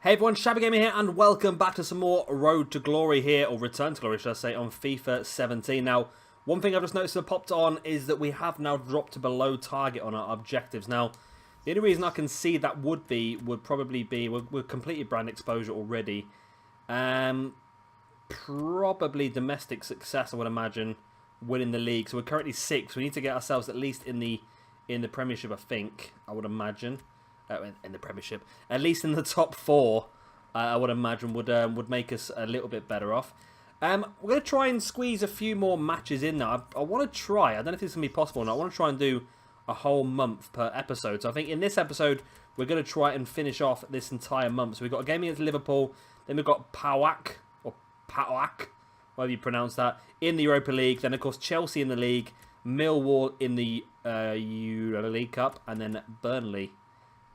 Hey everyone, Shabby Gamer here, and welcome back to some more Road to Glory here, or Return to Glory, should I say, on FIFA 17. Now, one thing I've just noticed that popped on is that we have now dropped to below target on our objectives. Now, the only reason I can see that would probably be, we're completed brand exposure already. Probably domestic success, I would imagine, winning the league. So we're currently 6th. We need to get ourselves at least in the Premiership, I think, I would imagine. In the Premiership, at least in the top 4, I would imagine would make us a little bit better off. We're going to try and squeeze a few more matches in now. I want to try, I don't know if this is going to be possible or not, I want to try and do a whole month per episode. So I think in this episode, we're going to try and finish off this entire month. So we've got a game against Liverpool, then we've got Pawak, however you pronounce that, in the Europa League, then of course Chelsea in the league, Millwall in the Euro League Cup, and then Burnley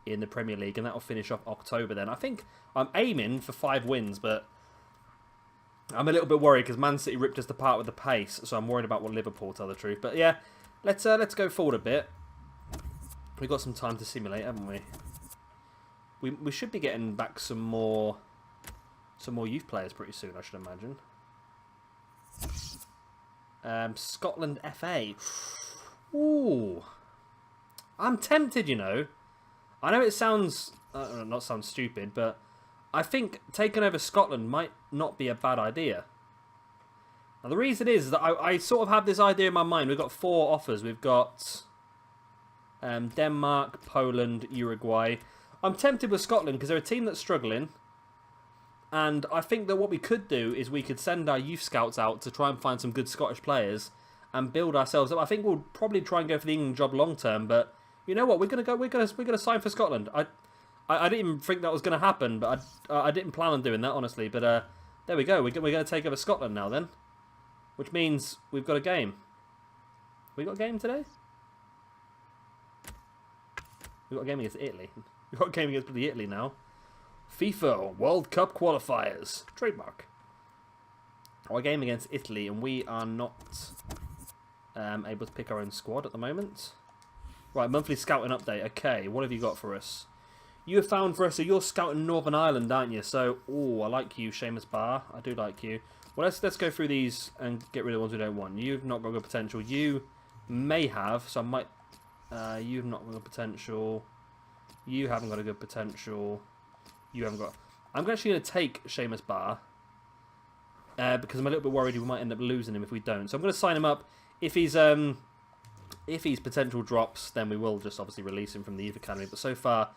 in the Premier League, and that will finish off October then. I think I'm aiming for 5 wins, but I'm a little bit worried because Man City ripped us apart with the pace, so I'm worried about what Liverpool, tell the truth. But yeah, let's go forward a bit. We've got some time to simulate, haven't we? We should be getting back some more youth players pretty soon, I should imagine. Scotland FA. Ooh. I'm tempted, you know. I know it sounds, not sounds stupid, but I think taking over Scotland might not be a bad idea. Now the reason is that I sort of have this idea in my mind. We've got 4 offers. We've got Denmark, Poland, Uruguay. I'm tempted with Scotland because they're a team that's struggling. And I think that what we could do is we could send our youth scouts out to try and find some good Scottish players and build ourselves up. I think we'll probably try and go for the England job long term, but you know what? We're gonna sign for Scotland. I didn't even think that was gonna happen, but I didn't plan on doing that, honestly. But there we go. We're gonna take over Scotland now then, which means we've got a game. We got a game today. We got a game against Italy. We got a game against Italy now. FIFA World Cup qualifiers trademark. Our game against Italy, and we are not able to pick our own squad at the moment. Right, monthly scouting update. Okay, what have you got for us? You have found for us, so you're scouting Northern Ireland, aren't you? So, oh, I like you, Seamus Barr. I do like you. Well, let's go through these and get rid of the ones we don't want. You've not got good potential. You may have, so I might... you've not got good potential. You haven't got a good potential. You haven't got... I'm actually going to take Seamus Barr because I'm a little bit worried we might end up losing him if we don't. So I'm going to sign him up. If his potential drops, then we will just obviously release him from the youth academy. But so far,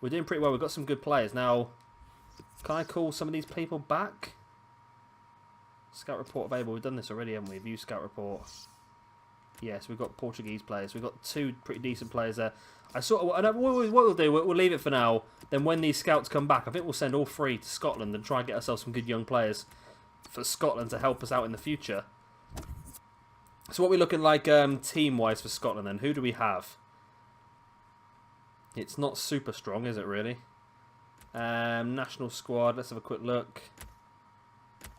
we're doing pretty well. We've got some good players. Now, can I call some of these people back? Scout report available. We've done this already, haven't we? View scout report. Yes, we've got Portuguese players. We've got 2 pretty decent players there. What we'll do, we'll leave it for now. Then when these scouts come back, I think we'll send all 3 to Scotland and try and get ourselves some good young players for Scotland to help us out in the future. So what are we looking like team-wise for Scotland then? Who do we have? It's not super strong, is it really? National squad, let's have a quick look.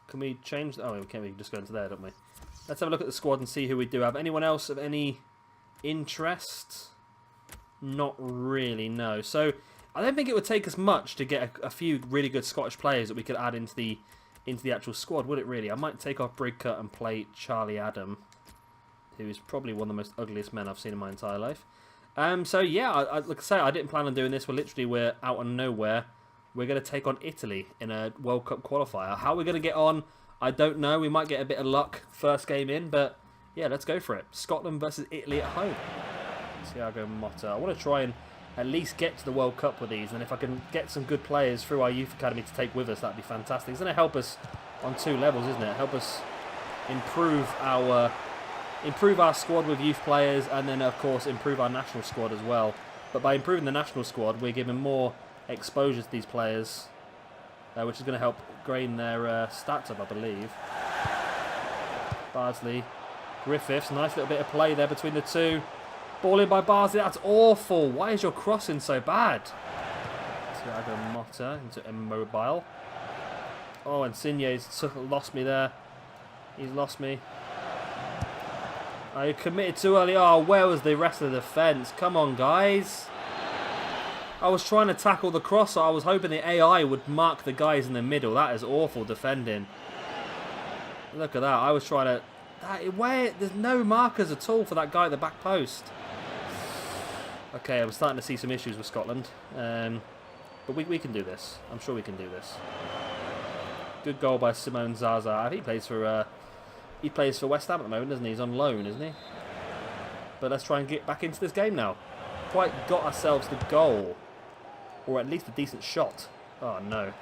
Can we change? Oh, we can just go into there, don't we? Let's have a look at the squad and see who we do have. Anyone else of any interest? Not really, no. So I don't think it would take us much to get a few really good Scottish players that we could add into the actual squad, would it really? I might take off Brigcut and play Charlie Adam, who is probably one of the most ugliest men I've seen in my entire life. So yeah, like I say, I didn't plan on doing this. We're out of nowhere. We're going to take on Italy in a World Cup qualifier. How we're going to get on, I don't know. We might get a bit of luck first game in, but yeah, let's go for it. Scotland versus Italy at home. Thiago Motta. I want to try and at least get to the World Cup with these, and if I can get some good players through our youth academy to take with us, that'd be fantastic. It's going to help us on 2 levels, isn't it? Help us improve our squad with youth players, and then of course improve our national squad as well. But by improving the national squad, we're giving more exposure to these players, which is going to help grain their stats up, I believe. Bardsley, Griffiths, nice little bit of play there between the 2. Ball in by Bardsley, that's awful. Why is your crossing so bad? Thiago Motta into Immobile. Oh, and Signe's lost me there. He's lost me. I committed too early. Oh, where was the rest of the defence? Come on, guys. I was trying to tackle the cross, so I was hoping the AI would mark the guys in the middle. That is awful defending. Look at that. I was trying to... there's no markers at all for that guy at the back post. Okay, I'm starting to see some issues with Scotland. But we can do this. I'm sure we can do this. Good goal by Simone Zaza. I think he plays for West Ham at the moment, doesn't he? He's on loan, isn't he? But let's try and get back into this game now. Quite got ourselves the goal. Or at least a decent shot. Oh, no.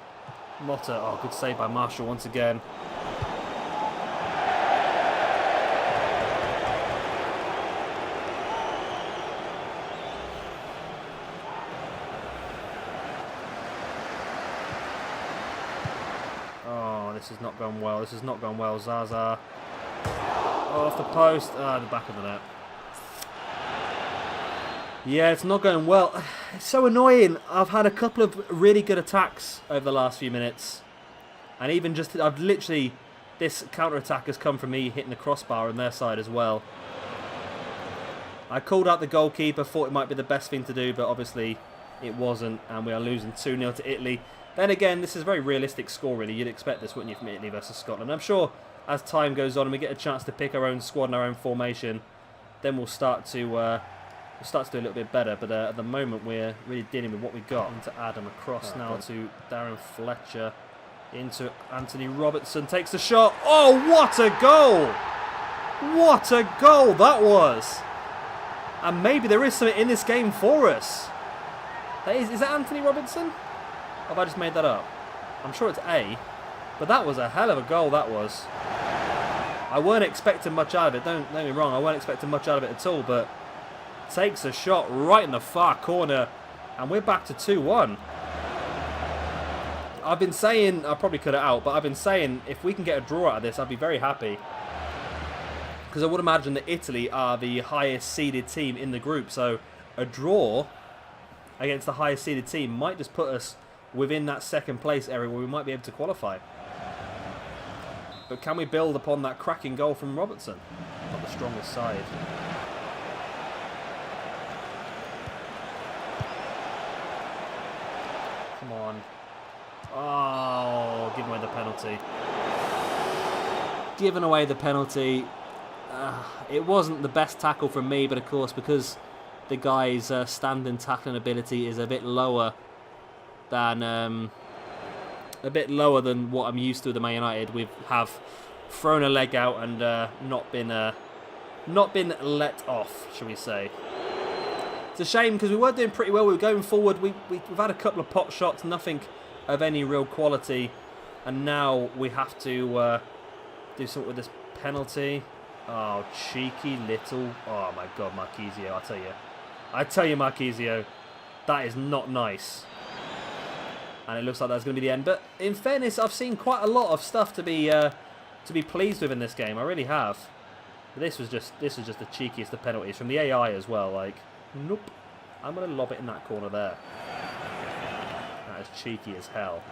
Motta. Oh, good save by Marshall once again. Oh, this has not gone well. This has not gone well. Zaza. Oh, off the post. Ah, the back of the net. Yeah, it's not going well. It's so annoying. I've had a couple of really good attacks over the last few minutes. And even just, I've literally, this counter-attack has come from me hitting the crossbar on their side as well. I called out the goalkeeper, thought it might be the best thing to do, but obviously it wasn't. And we are losing 2-0 to Italy. Then again, this is a very realistic score, really. You'd expect this, wouldn't you, from Italy versus Scotland. I'm sure as time goes on and we get a chance to pick our own squad and our own formation, then we'll start to do a little bit better, but at the moment we're really dealing with what we got. Into Adam, across now to Darren Fletcher, into Anthony Robertson, takes the shot. Oh, what a goal! What a goal that was! And maybe there is something in this game for us. Is that Anthony Robertson? Or have I just made that up? I'm sure it's A, but that was a hell of a goal, that was. I weren't expecting much out of it, don't get me wrong, I weren't expecting much out of it at all, but takes a shot right in the far corner, and we're back to 2-1. I've been saying, I probably cut it out, but I've been saying if we can get a draw out of this, I'd be very happy. Because I would imagine that Italy are the highest seeded team in the group, so a draw against the highest seeded team might just put us within that second place area where we might be able to qualify. But can we build upon that cracking goal from Robertson? Not the strongest side. Come on. Oh, giving away the penalty. Giving away the penalty. It wasn't the best tackle from me, but of course, because the guy's standing tackling ability is a bit lower than what I'm used to with the Man United, we have thrown a leg out and not been let off, shall we say. It's a shame because we were doing pretty well. We were going forward. We've had a couple of pot shots, nothing of any real quality, and now we have to do something with this penalty. Oh, cheeky little... Oh my God, Marchisio, I tell you, Marchisio, that is not nice. And it looks like that's going to be the end. But in fairness, I've seen quite a lot of stuff to be pleased with in this game. I really have. But this was just the cheekiest of penalties from the AI as well. Like, nope, I'm going to lob it in that corner there. That is cheeky as hell.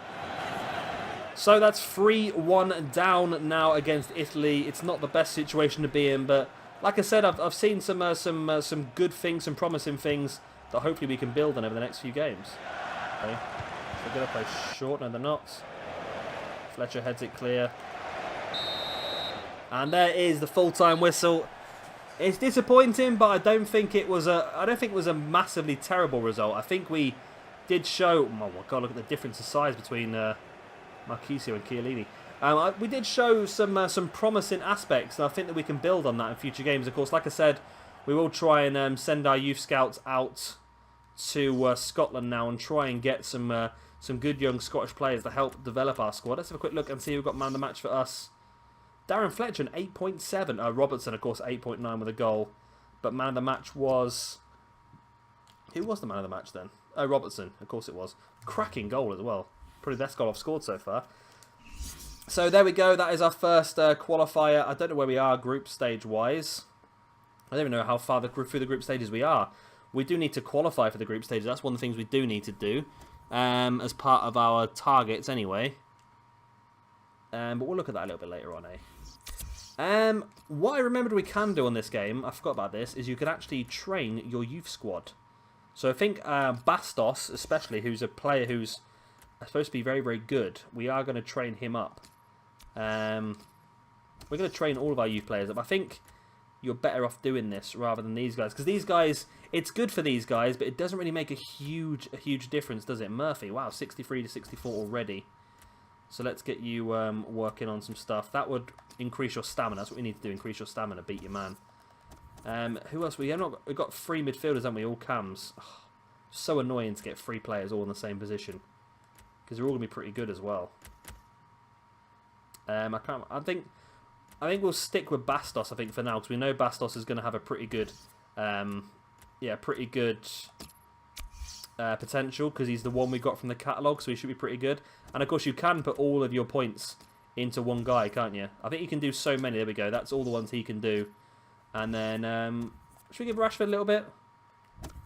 So that's 3-1 down now against Italy. It's not the best situation to be in, but like I said, I've seen some good things, some promising things that hopefully we can build on over the next few games. Okay. They're going to play short, no they're not. Fletcher heads it clear. And there is the full-time whistle. It's disappointing, but I don't think it was a massively terrible result. I think we did show... Oh my God, look at the difference of size between Marchisio and Chiellini. We did show some promising aspects, and I think that we can build on that in future games. Of course, like I said, we will try and send our youth scouts out to Scotland now and try and get some good young Scottish players to help develop our squad. Let's have a quick look and see who got man of the match for us. Darren Fletcher, an 8.7. Robertson, of course, 8.9 with a goal. But man of the match was... Who was the man of the match then? Oh, Robertson. Of course it was. Cracking goal as well. Probably the best goal I've scored so far. So there we go. That is our first qualifier. I don't know where we are group stage-wise. I don't even know how far through the group stages we are. We do need to qualify for the group stages. That's one of the things we do need to do as part of our targets anyway. But we'll look at that a little bit later on, What I remembered we can do on this game, I forgot about this, is you can actually train your youth squad. So I think Bastos, especially, who's a player who's supposed to be very, very good, we are going to train him up. We're going to train all of our youth players up. I think you're better off doing this rather than these guys. Because these guys, it's good for these guys, but it doesn't really make a huge difference, does it? Murphy, wow, 63 to 64 already. So let's get you working on some stuff. That would increase your stamina. That's what we need to do, increase your stamina, beat your man. Who else? We've got 3 midfielders, haven't we? All cams. Oh, so annoying to get 3 players all in the same position. Because they're all going to be pretty good as well. I think we'll stick with Bastos, I think, for now, because we know Bastos is going to have a pretty good, potential, because he's the one we got from the catalogue, so he should be pretty good. And of course, you can put all of your points into one guy, can't you? I think you can do so many. There we go. That's all the ones he can do. And then, should we give Rashford a little bit?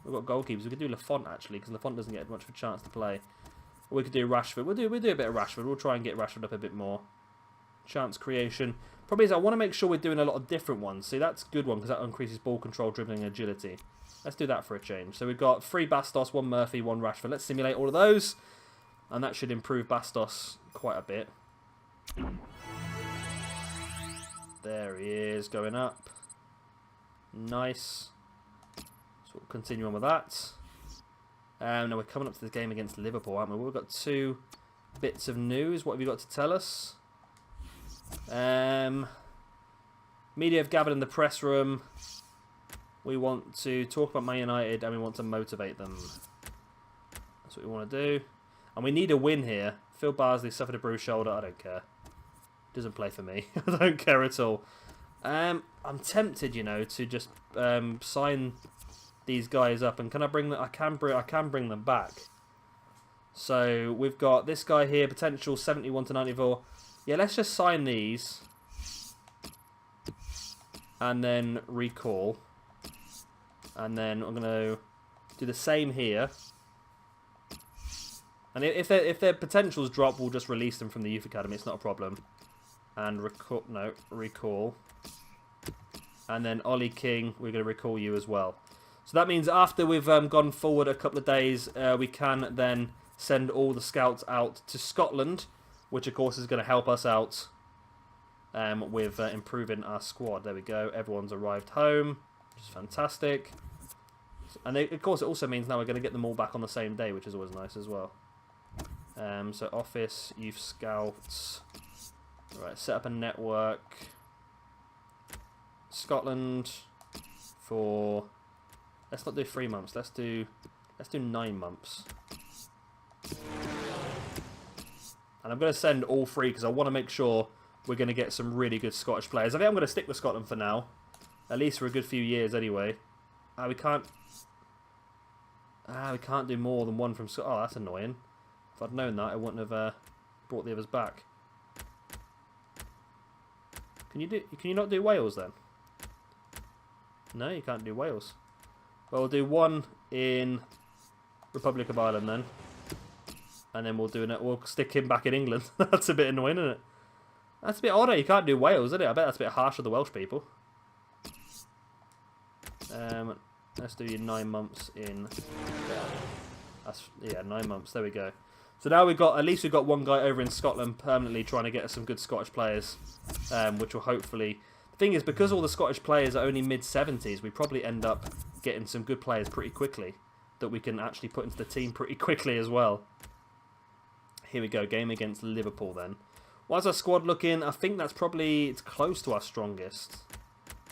We've got goalkeepers. We could do Lafont, actually, because Lafont doesn't get much of a chance to play. Or we could do Rashford. We'll do a bit of Rashford. We'll try and get Rashford up a bit more. Chance creation. Probably is I want to make sure we're doing a lot of different ones. See, that's a good one because that increases ball control, dribbling, agility. Let's do that for a change. So we've got 3 Bastos, 1 Murphy, 1 Rashford. Let's simulate all of those. And that should improve Bastos quite a bit. There he is, going up. Nice. So we'll continue on with that. Now we're coming up to this game against Liverpool, aren't we? We've got 2 bits of news. What have you got to tell us? Media have gathered in the press room. We want to talk about Man United and we want to motivate them. That's what we want to do. And we need a win here. Phil Barsley suffered a bruised shoulder. I don't care. Doesn't play for me. I don't care at all. I'm tempted, you know, to just sign these guys up. And can I bring them? I can bring them back. So we've got this guy here, potential 71 to 94. Yeah, let's just sign these. And then recall. And then I'm going to do the same here. And if their potentials drop, we'll just release them from the youth academy. It's not a problem. And recall. And then Ollie King, we're going to recall you as well. So that means after we've gone forward a couple of days, we can then send all the scouts out to Scotland, which of course is going to help us out with improving our squad. There we go. Everyone's arrived home, which is fantastic. And of course, it also means now we're going to get them all back on the same day, which is always nice as well. So office, youth scouts. Right, set up a network. Scotland for. Let's not do 3 months. Let's do 9 months. And I'm going to send all 3 because I want to make sure we're going to get some really good Scottish players. I think I'm going to stick with Scotland for now, at least for a good few years anyway. We can't do more than 1 from Scotland. Oh, that's annoying. If I'd known that, I wouldn't have brought the others back. Can you not do Wales then? No, you can't do Wales. Well, we'll do 1 in Republic of Ireland then. And then we'll stick him back in England. That's a bit annoying, isn't it? That's a bit odd. You can't do Wales, isn't it? I bet that's a bit harsh for the Welsh people. Let's do your 9 months in. Yeah, 9 months. There we go. So now at least we've got 1 guy over in Scotland permanently trying to get us some good Scottish players, which will hopefully. The thing is, because all the Scottish players are only mid-70s, we probably end up getting some good players pretty quickly that we can actually put into the team pretty quickly as well. Here we go, game against Liverpool then. Why's our squad looking? I think it's close to our strongest.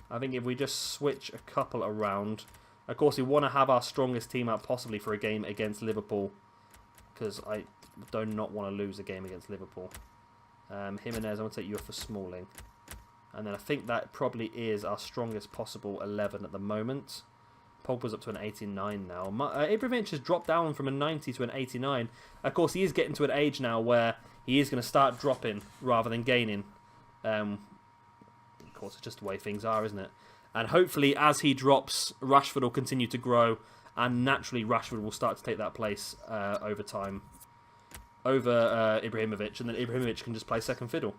I think if we just switch a couple around. Of course, we want to have our strongest team out possibly for a game against Liverpool. Because I do not want to lose a game against Liverpool. Jimenez, I'm going to take you off for Smalling. And then I think that probably is our strongest possible 11 at the moment. Pogba's up to an 89 now. Ibrahimovic has dropped down from a 90 to an 89. Of course, he is getting to an age now where he is going to start dropping rather than gaining. Of course, it's just the way things are, isn't it? And hopefully, as he drops, Rashford will continue to grow. And naturally, Rashford will start to take that place over time. Over Ibrahimovic. And then Ibrahimovic can just play second fiddle.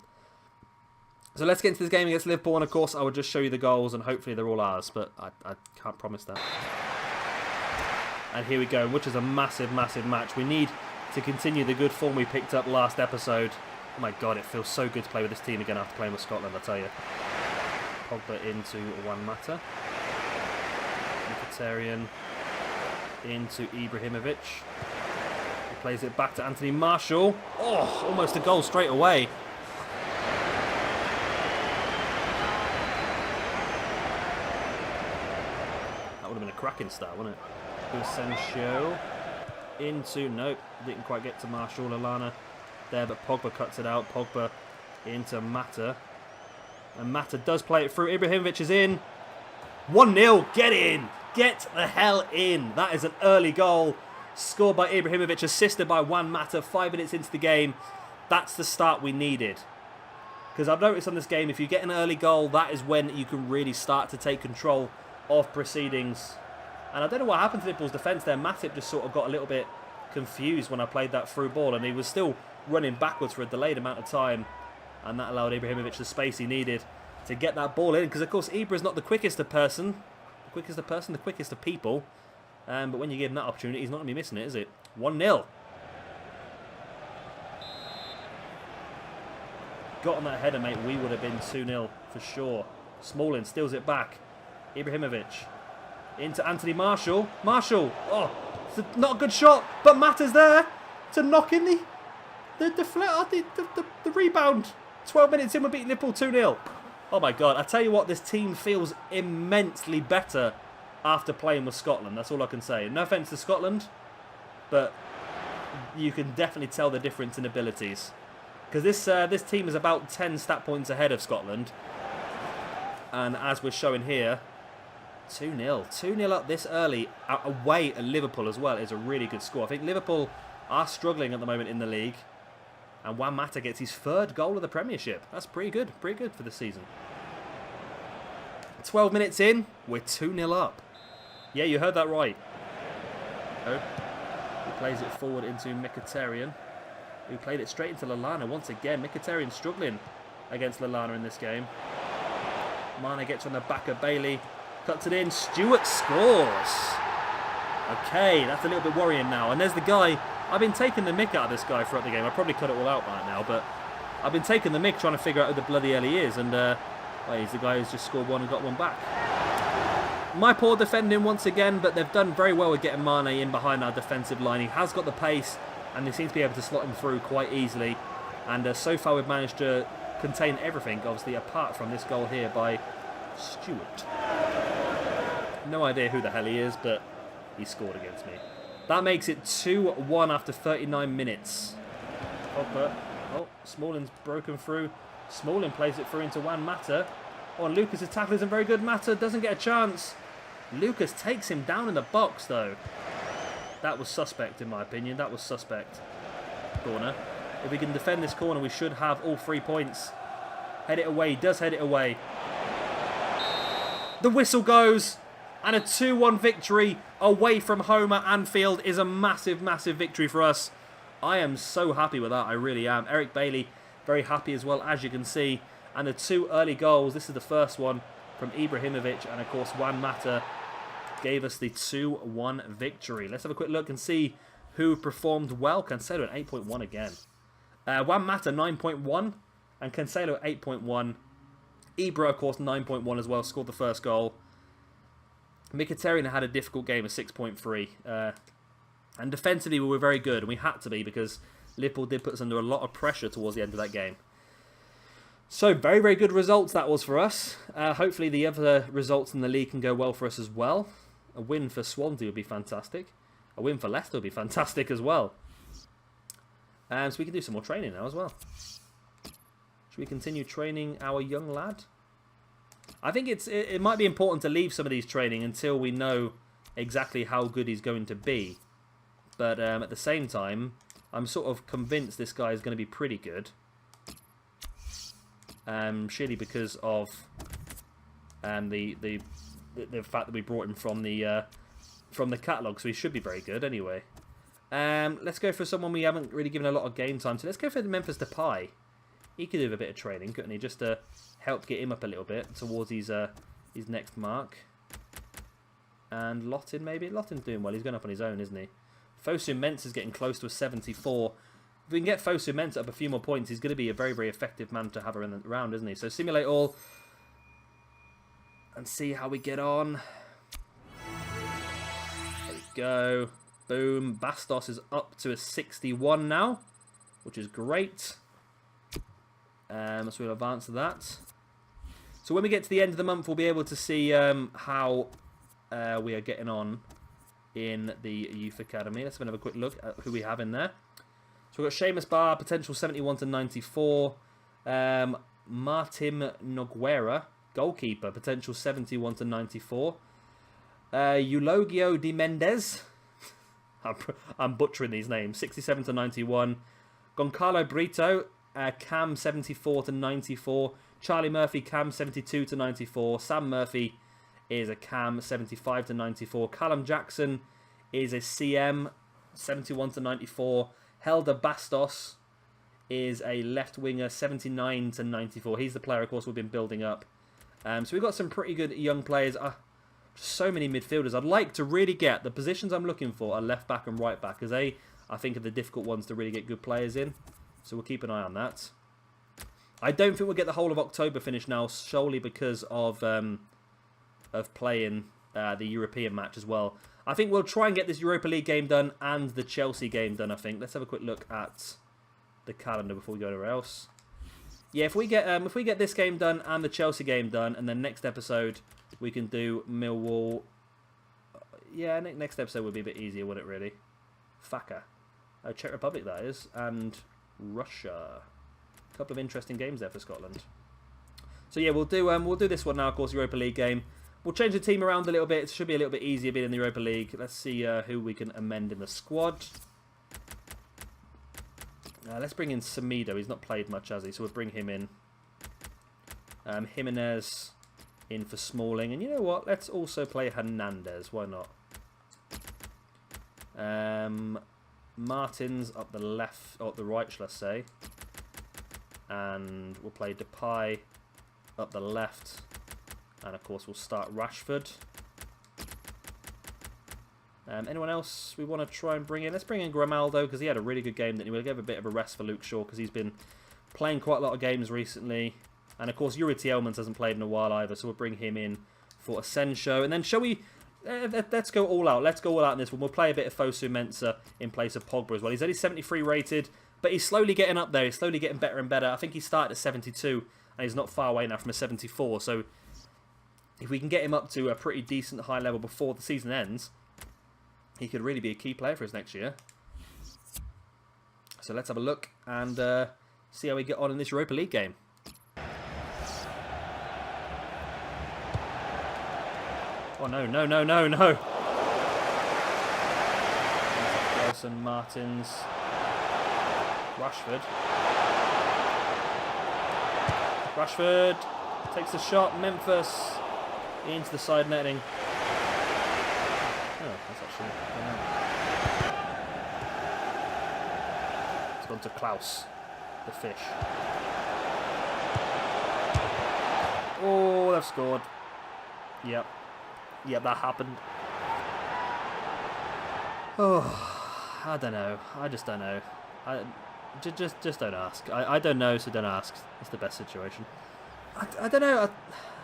So let's get into this game against Liverpool, and of course I will just show you the goals, and hopefully they're all ours, but I can't promise that. And here we go, which is a massive, massive match. We need to continue the good form we picked up last episode. Oh my god, it feels so good to play with this team again after playing with Scotland, I tell you. Pogba into Juan Mata. Mkhitaryan into Ibrahimovic. He plays it back to Anthony Martial. Oh, almost a goal straight away. That would have been a cracking start, wouldn't it? Asensio into, nope, didn't quite get to Martial. Lallana there, but Pogba cuts it out. Pogba into Mata. And Mata does play it through. Ibrahimovic is in. 1-0. Get in. Get the hell in. That is an early goal. Scored by Ibrahimovic, assisted by Juan Mata 5 minutes into the game. That's the start we needed. Because I've noticed on this game, if you get an early goal, that is when you can really start to take control of proceedings. And I don't know what happened to Liverpool's defence there. Matip just sort of got a little bit confused when I played that through ball. And he was still running backwards for a delayed amount of time. And that allowed Ibrahimovic the space he needed to get that ball in. Because, of course, Ibra is not the quickest of person. The quickest of people. But when you give him that opportunity, he's not going to be missing it, is it? 1-0. Got on that header, mate, we would have been 2-0 for sure. Smalling steals it back. Ibrahimovic. Into Anthony Martial. Martial. Oh, it's not a good shot, but Mata's there to knock in the rebound. 12 minutes in, we're beating Liverpool 2-0. Oh my god, I tell you what, this team feels immensely better after playing with Scotland. That's all I can say. No offence to Scotland, but you can definitely tell the difference in abilities. Because this team is about 10 stat points ahead of Scotland. And as we're showing here, 2-0. 2-0 up this early, away at Liverpool as well, is a really good score. I think Liverpool are struggling at the moment in the league. And Juan Mata gets his 3rd goal of the Premiership. That's pretty good for the season. 12 minutes in, we're 2-0 up. Yeah, you heard that right. Oh, he plays it forward into Mkhitaryan, who played it straight into Lallana once again. Mkhitaryan struggling against Lallana in this game. Mane gets on the back of Bailey. Cuts it in. Stewart scores. Okay, that's a little bit worrying now. And there's the guy. I've been taking the mick out of this guy throughout the game. I probably cut it all out right now, but I've been taking the mick trying to figure out who the bloody hell he is. And well, he's the guy who's just scored one and got one back. My poor defending once again, but they've done very well with getting Mane in behind our defensive line. He has got the pace, and they seem to be able to slot him through quite easily. And so far we've managed to contain everything, obviously, apart from this goal here by Stewart. No idea who the hell he is, but he scored against me. That makes it 2-1 after 39 minutes. Pogba. Oh, Smalling's broken through. Smalling plays it through into Juan Mata. Oh, and Lucas' tackle isn't very good. Mata doesn't get a chance. Lucas takes him down in the box, though. That was suspect, in my opinion. That was suspect. Corner. If we can defend this corner, we should have all 3 points. Head it away. He does head it away. The whistle goes. And a 2-1 victory away from home at Anfield is a massive, massive victory for us. I am so happy with that. I really am. Eric Bailey, very happy as well, as you can see. And the 2 early goals. This is the first one from Ibrahimovic. And, of course, Juan Mata gave us the 2-1 victory. Let's have a quick look and see who performed well. Cancelo at 8.1 again. Juan Mata 9.1 and Cancelo 8.1. Ibra, of course, 9.1 as well. Scored the first goal. Mkhitaryan had a difficult game of 6.3. And defensively, we were very good. And we had to be because Liverpool did put us under a lot of pressure towards the end of that game. So, very, very good results that was for us. Hopefully, the other results in the league can go well for us as well. A win for Swansea would be fantastic. A win for Leicester would be fantastic as well. So we can do some more training now as well. Should we continue training our young lad? I think it might be important to leave some of these training until we know exactly how good he's going to be. But at the same time, I'm sort of convinced this guy is going to be pretty good. Surely because of the fact that we brought him from the catalogue, so he should be very good anyway. Let's go for someone we haven't really given a lot of game time to. Let's go for the Memphis Depay. He could do a bit of training, couldn't he? Just to help get him up a little bit towards his next mark. And Lottin, maybe? Lottin's doing well. He's going up on his own, isn't he? Fosu Mensah's getting close to a 74. If we can get Fosu Mensah up a few more points, he's going to be a very, very effective man to have around the round, isn't he? So simulate all and see how we get on. There we go. Boom. Bastos is up to a 61 now, which is great. So we'll advance to that. So when we get to the end of the month, we'll be able to see how we are getting on in the Youth Academy. Let's have another quick look at who we have in there. So we've got Seamus Barr, potential 71 to 94. Martin Nogueira, goalkeeper, potential 71 to 94. Eulogio de Mendez, I'm butchering these names, 67 to 91. Goncalo Brito, Cam 74 to 94. Charlie Murphy, Cam 72 to 94. Sam Murphy is a Cam 75 to 94. Callum Jackson is a CM 71 to 94. Helder Bastos is a left winger 79 to 94. He's the player, of course, we've been building up. So we've got some pretty good young players. So many midfielders. I'd like to really get the positions I'm looking for are left back and right back, as I think are the difficult ones to really get good players in. So we'll keep an eye on that. I don't think we'll get the whole of October finished now, solely because of playing the European match as well. I think we'll try and get this Europa League game done and the Chelsea game done, I think. Let's have a quick look at the calendar before we go anywhere else. Yeah, if we get this game done and the Chelsea game done, and then next episode we can do Millwall. Yeah, next episode would be a bit easier, wouldn't it, really? Faka. Oh, Czech Republic, that is. And Russia. A couple of interesting games there for Scotland. So yeah, we'll do this one now, of course, Europa League game. We'll change the team around a little bit. It should be a little bit easier being in the Europa League. Let's see who we can amend in the squad. Let's bring in Semedo. He's not played much, has he? So we'll bring him in. Jimenez in for Smalling. And you know what? Let's also play Hernandez. Why not? Martins up the left, or up the right, shall I say. And we'll play Depay up the left. And of course we'll start Rashford. Anyone else we want to try and bring in? Let's bring in Grimaldo, because he had a really good game. We'll give a bit of a rest for Luke Shaw, because he's been playing quite a lot of games recently. And of course Yuri Tielemans hasn't played in a while either, so we'll bring him in for Asensio. And then shall we... let's go all out. Let's go all out in this one. We'll play a bit of Fosu Mensah in place of Pogba as well. He's only 73 rated, but he's slowly getting up there. He's slowly getting better and better. I think he started at 72, and he's not far away now from a 74. So if we can get him up to a pretty decent high level before the season ends, he could really be a key player for us next year. So let's have a look and see how we get on in this Europa League game. Oh, no, no, no, no, no. Wilson, Martins, Rashford. Rashford takes the shot. Memphis into the side netting. Oh, that's actually... It's gone to Klaus, the fish. Oh, they've scored. Yep. Yep, that happened. Oh, I don't know. I just don't know. Just don't ask. I don't know, so don't ask. It's the best situation. I don't know.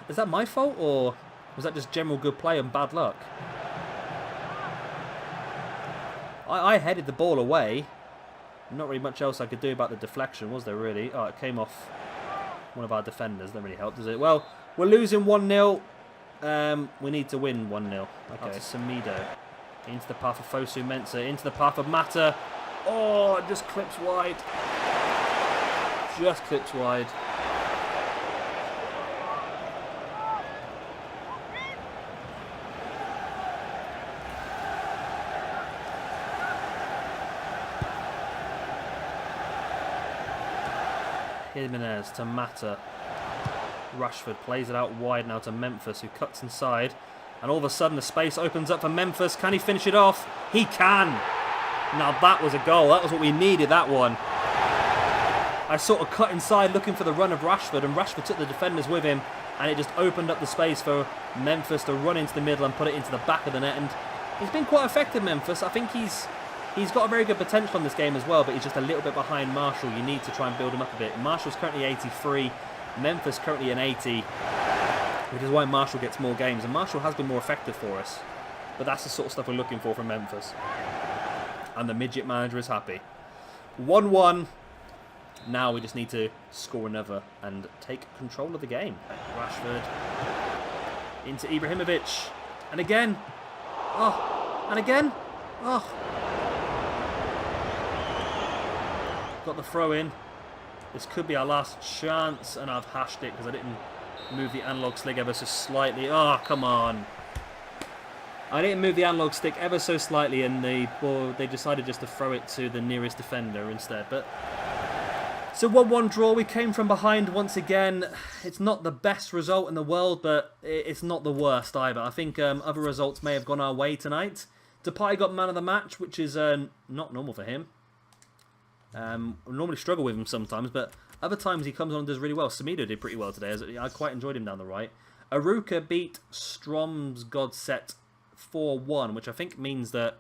Is that my fault, or was that just general good play and bad luck? I headed the ball away. Not really much else I could do about the deflection, was there, really? Oh, it came off one of our defenders. That really helped, does it? Well, we're losing 1-0. We need to win 1-0. Okay, Semedo. Into the path of Fosu Mensah. Into the path of Mata. Oh, it just clips wide. Just clips wide. Jimenez to Mata. Rashford plays it out wide now to Memphis, who cuts inside. And all of a sudden the space opens up for Memphis. Can he finish it off? He can! Now that was a goal. That was what we needed, that one. I sort of cut inside looking for the run of Rashford, and Rashford took the defenders with him, and it just opened up the space for Memphis to run into the middle and put it into the back of the net. And he's been quite effective, Memphis. I think he's got a very good potential in this game as well, but he's just a little bit behind Marshall. You need to try and build him up a bit. Marshall's currently 83, Memphis currently an 80, which is why Marshall gets more games, and Marshall has been more effective for us. But that's the sort of stuff we're looking for from Memphis. And the midget manager is happy. 1-1. Now we just need to score another and take control of the game. Rashford into Ibrahimovic. And again. Oh. And again. Oh. Got the throw in. This could be our last chance. And I've hashed it because I didn't move the analog stick ever so slightly. Oh, come on. I didn't move the analog stick ever so slightly, and they decided just to throw it to the nearest defender instead. But so 1-1 draw. We came from behind once again. It's not the best result in the world, but it's not the worst either. I think other results may have gone our way tonight. Depay got man of the match, which is not normal for him. We normally struggle with him sometimes, but other times he comes on and does really well. Semedo did pretty well today. I quite enjoyed him down the right. Aruka beat Strom's Godset 4-1, which I think means that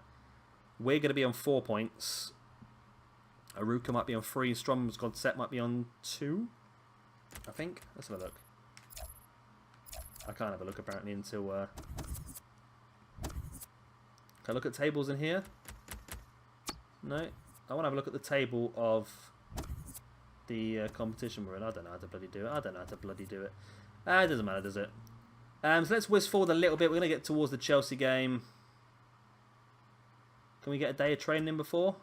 we're going to be on 4 points. Aruka might be on 3. Strom's Godset might be on 2. I think. Let's have a look. I can't have a look apparently until... Can I look at tables in here? No. I want to have a look at the table of the competition we're in. I don't know how to bloody do it. It doesn't matter, does it? So let's whiz forward a little bit. We're going to get towards the Chelsea game. Can we get a day of training in before?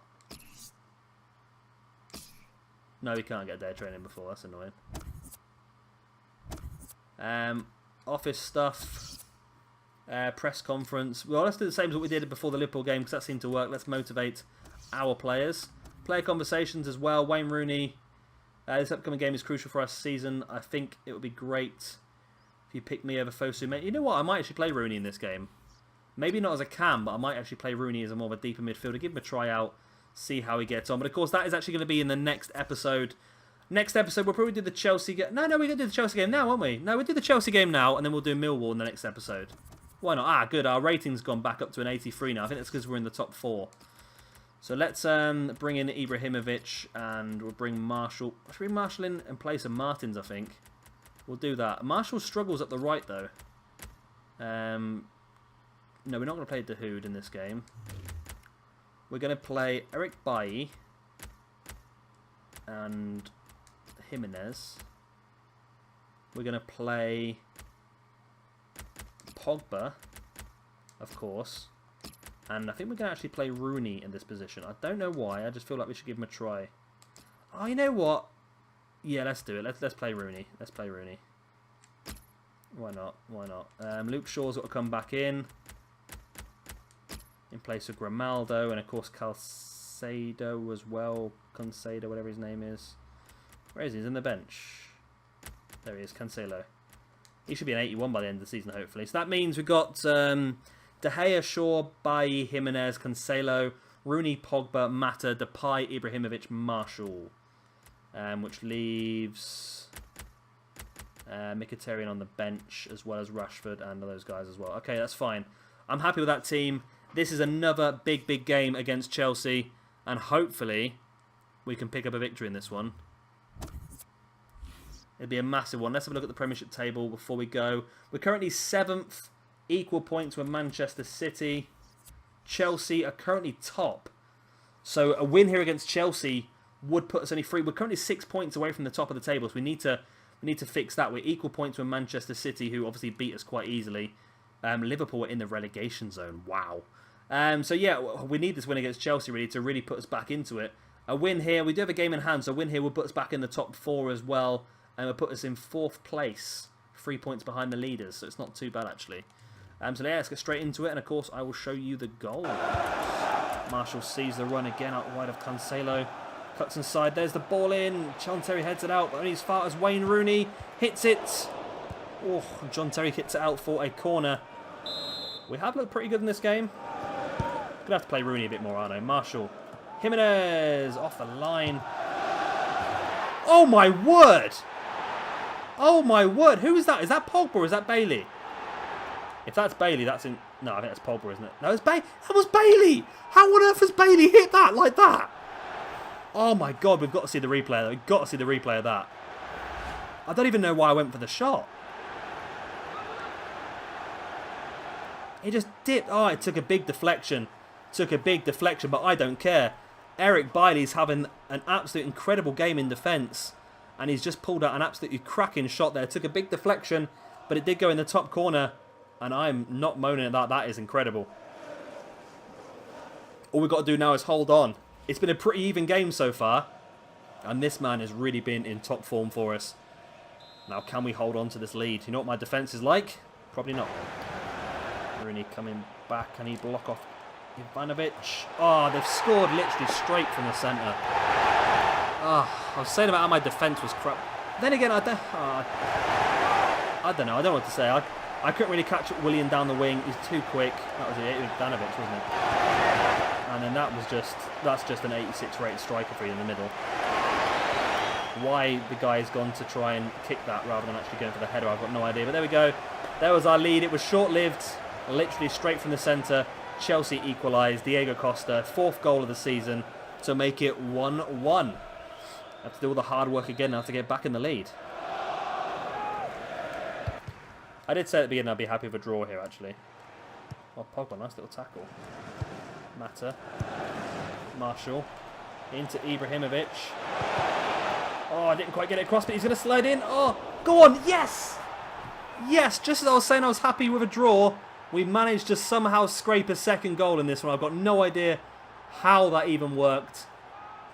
No, we can't get a day of training before. That's annoying. Office stuff. Press conference. Well, let's do the same as what we did before the Liverpool game because that seemed to work. Let's motivate our players. Player conversations as well. Wayne Rooney. This upcoming game is crucial for our season. I think it would be great if you pick me over Fosu. Mate, you know what? I might actually play Rooney in this game. Maybe not as a cam, but I might actually play Rooney as a more of a deeper midfielder. Give him a try out. See how he gets on. But of course, that is actually going to be in the next episode. Next episode, we'll probably do the Chelsea game. No, we're going to do the Chelsea game now, won't we? No, we'll do the Chelsea game now, and then we'll do Millwall in the next episode. Why not? Ah, good. Our rating's gone back up to an 83 now. I think that's because we're in the top 4. So let's bring in Ibrahimovic, and we'll bring Marshall. Should we bring Marshall in place of Martins, I think? We'll do that. Marshall struggles up the right, though. No, we're not going to play Dahoud in this game. We're going to play Eric Bailly and Jimenez. We're going to play Pogba, of course. And I think we're going to actually play Rooney in this position. I don't know why. I just feel like we should give him a try. Oh, you know what? Yeah, let's do it. Let's play Rooney. Let's play Rooney. Why not? Why not? Luke Shaw's got to come back in place of Grimaldo, and of course Calcedo as well. Concedo, whatever his name is. Where is he? He's in the bench. There he is, Cancelo. He should be an 81 by the end of the season, hopefully. So that means we've got De Gea, Shaw, Bailly, Jimenez, Cancelo, Rooney, Pogba, Mata, Depay, Ibrahimovic, Marshall. Which leaves Mkhitaryan on the bench, as well as Rashford and those guys as well. Okay, that's fine. I'm happy with that team. This is another big, big game against Chelsea, and hopefully we can pick up a victory in this one. It'd be a massive one. Let's have a look at the Premiership table before we go. We're currently 7th, equal points with Manchester City. Chelsea are currently top. So a win here against Chelsea would put us only 3. We're currently 6 points away from the top of the table, so we need to fix that. We're equal points with Manchester City, who obviously beat us quite easily. Liverpool are in the relegation zone. Wow. So yeah, we need this win against Chelsea really to really put us back into it. A win here, we do have a game in hand, so a win here will put us back in the top 4 as well, and will put us in 4th place, 3 points behind the leaders, so it's not too bad actually. So yeah, let's get straight into it, and of course I will show you the goal. Marshall sees the run again out wide of Cancelo. Cuts inside, there's the ball in. John Terry heads it out, but only as far as Wayne Rooney hits it. Oh, John Terry hits it out for a corner. We have looked pretty good in this game. Gonna have to play Rooney a bit more, aren't I? Marshall. Jimenez off the line. Oh my word! Oh my word! Who is that? Is that Pogba or is that Bailey? If that's Bailey, that's in... No, I think that's Pogba, isn't it? No, it's Bailey. That was Bailey! How on earth has Bailey hit that like that? Oh my god, we've got to see the replay. We've got to see the replay of that. I don't even know why I went for the shot. It just dipped. Oh, it took a big deflection. Took a big deflection, but I don't care. Eric Bailey's having an absolute incredible game in defence. And he's just pulled out an absolutely cracking shot there. Took a big deflection, but it did go in the top corner. And I'm not moaning at that. That is incredible. All we've got to do now is hold on. It's been a pretty even game so far. And this man has really been in top form for us. Now, can we hold on to this lead? You know what my defence is like? Probably not. Rooney coming back. Can he block off Ivanovic? Oh, they've scored literally straight from the centre. Oh, I was saying about how my defence was crap. Then again, I don't know. I don't know what to say. I couldn't really catch Willian down the wing. He's too quick. That was it. It was Ivanovic, wasn't it? And then that's just an 86 rated striker for you in the middle. Why the guy's gone to try and kick that rather than actually going for the header, I've got no idea. But there we go. There was our lead. It was short-lived. Literally straight from the centre. Chelsea equalised. Diego Costa, 4th goal of the season to make it 1-1. Have to do all the hard work again now to get back in the lead. I did say at the beginning I'd be happy with a draw here, actually. Oh, Pogba, nice little tackle. Mata. Marshall. Into Ibrahimovic. Oh, I didn't quite get it across, but he's going to slide in. Oh, go on. Yes! Yes, just as I was saying I was happy with a draw, we managed to somehow scrape a second goal in this one. I've got no idea how that even worked.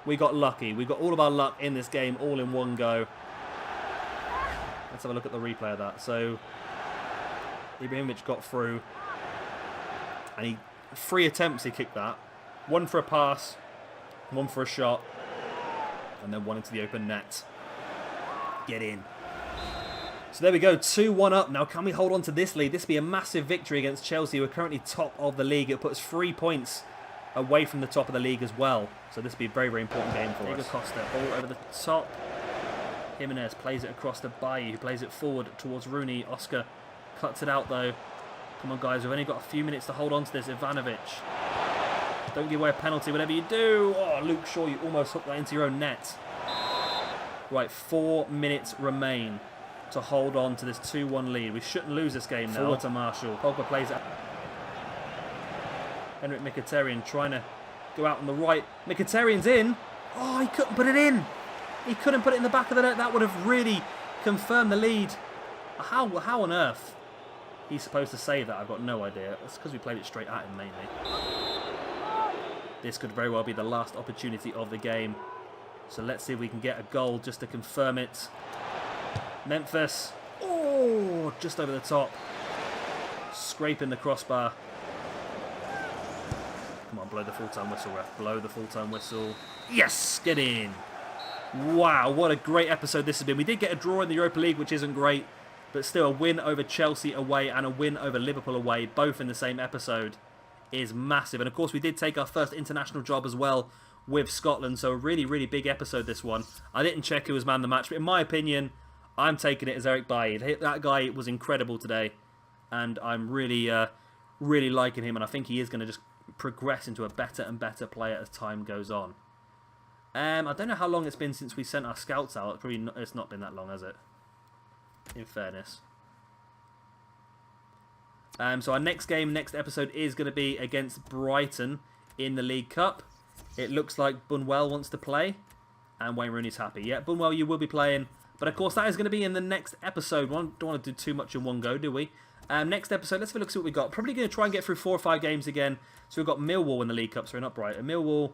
We got lucky. We got all of our luck in this game all in one go. Let's have a look at the replay of that. So, Ibrahimovic got through. And 3 attempts he kicked that. 1 for a pass, 1 for a shot, and then 1 into the open net. Get in. So there we go, 2-1 up. Now can we hold on to this lead? This would be a massive victory against Chelsea. We're currently top of the league. It puts 3 points away from the top of the league as well. So this would be a very, very important game for us. Diego Costa, ball over the top. Jimenez plays it across to Bailly, who plays it forward towards Rooney. Oscar cuts it out though. Come on guys, we've only got a few minutes to hold on to this. Ivanovic. Don't give away a penalty, whatever you do. Oh, Luke Shaw, you almost hooked that into your own net. Right, 4 minutes remain to hold on to this 2-1 lead. We shouldn't lose this game now. Forward to Marshall. Pogba plays it. Henrik Mkhitaryan trying to go out on the right. Mkhitaryan's in. Oh, he couldn't put it in. He couldn't put it in the back of the net. That would have really confirmed the lead. How on earth he's supposed to save that? I've got no idea. It's because we played it straight at him, mainly. This could very well be the last opportunity of the game. So let's see if we can get a goal just to confirm it. Memphis. Oh, just over the top. Scraping the crossbar. Come on, blow the full-time whistle, ref. Blow the full-time whistle. Yes, get in. Wow, what a great episode this has been. We did get a draw in the Europa League, which isn't great. But still, a win over Chelsea away and a win over Liverpool away, both in the same episode, is massive. And of course, we did take our first international job as well with Scotland. So a really, really big episode, this one. I didn't check who was man of the match, but in my opinion, I'm taking it as Eric Bailly. That guy was incredible today. And I'm really, really liking him. And I think he is going to just progress into a better and better player as time goes on. I don't know how long it's been since we sent our scouts out. It's not been that long, has it? In fairness. So our next episode is going to be against Brighton in the League Cup. It looks like Bunwell wants to play. And Wayne Rooney's happy. Yeah, Bunwell, you will be playing. But of course, that is going to be in the next episode. We don't want to do too much in one go, do we? Next episode, let's have a look, see what we've got. Probably going to try and get through 4 or 5 games again. So we've got Millwall in the League Cup, so we're not Brighton. Millwall,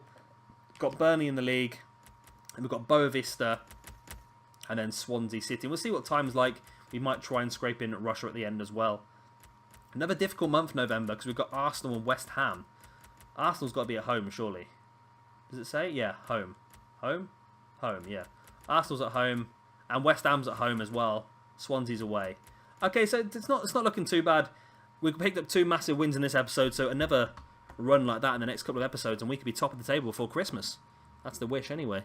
got Burnley in the league. And we've got Boa Vista. And then Swansea City. We'll see what time's like. We might try and scrape in Russia at the end as well. Another difficult month, November, because we've got Arsenal and West Ham. Arsenal's got to be at home, surely. Does it say? Yeah, home. Home? Home, yeah. Arsenal's at home. And West Ham's at home as well. Swansea's away. Okay, so it's not looking too bad. We've picked up 2 massive wins in this episode, so another run like that in the next couple of episodes, and we could be top of the table before Christmas. That's the wish, anyway.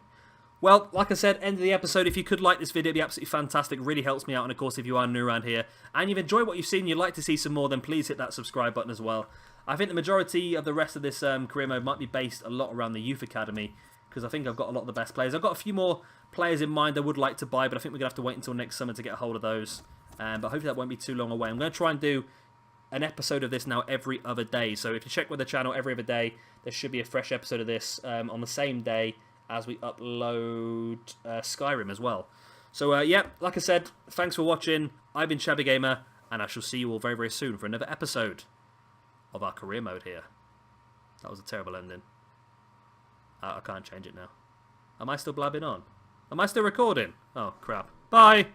Well, like I said, end of the episode. If you could like this video, it'd be absolutely fantastic. Really helps me out. And of course, if you are new around here and you've enjoyed what you've seen, you'd like to see some more, then please hit that subscribe button as well. I think the majority of the rest of this career mode might be based a lot around the Youth Academy, because I think I've got a lot of the best players. I've got a few more players in mind I would like to buy, but I think we're going to have to wait until next summer to get a hold of those. But hopefully that won't be too long away. I'm going to try and do an episode of this now every other day. So if you check with the channel every other day, there should be a fresh episode of this on the same day as we upload Skyrim as well. So yeah, like I said, thanks for watching. I've been Shabby Gamer, and I shall see you all very, very soon for another episode of our career mode here. That was a terrible ending. I can't change it now. Am I still blabbing on? Am I still recording? Oh, crap. Bye!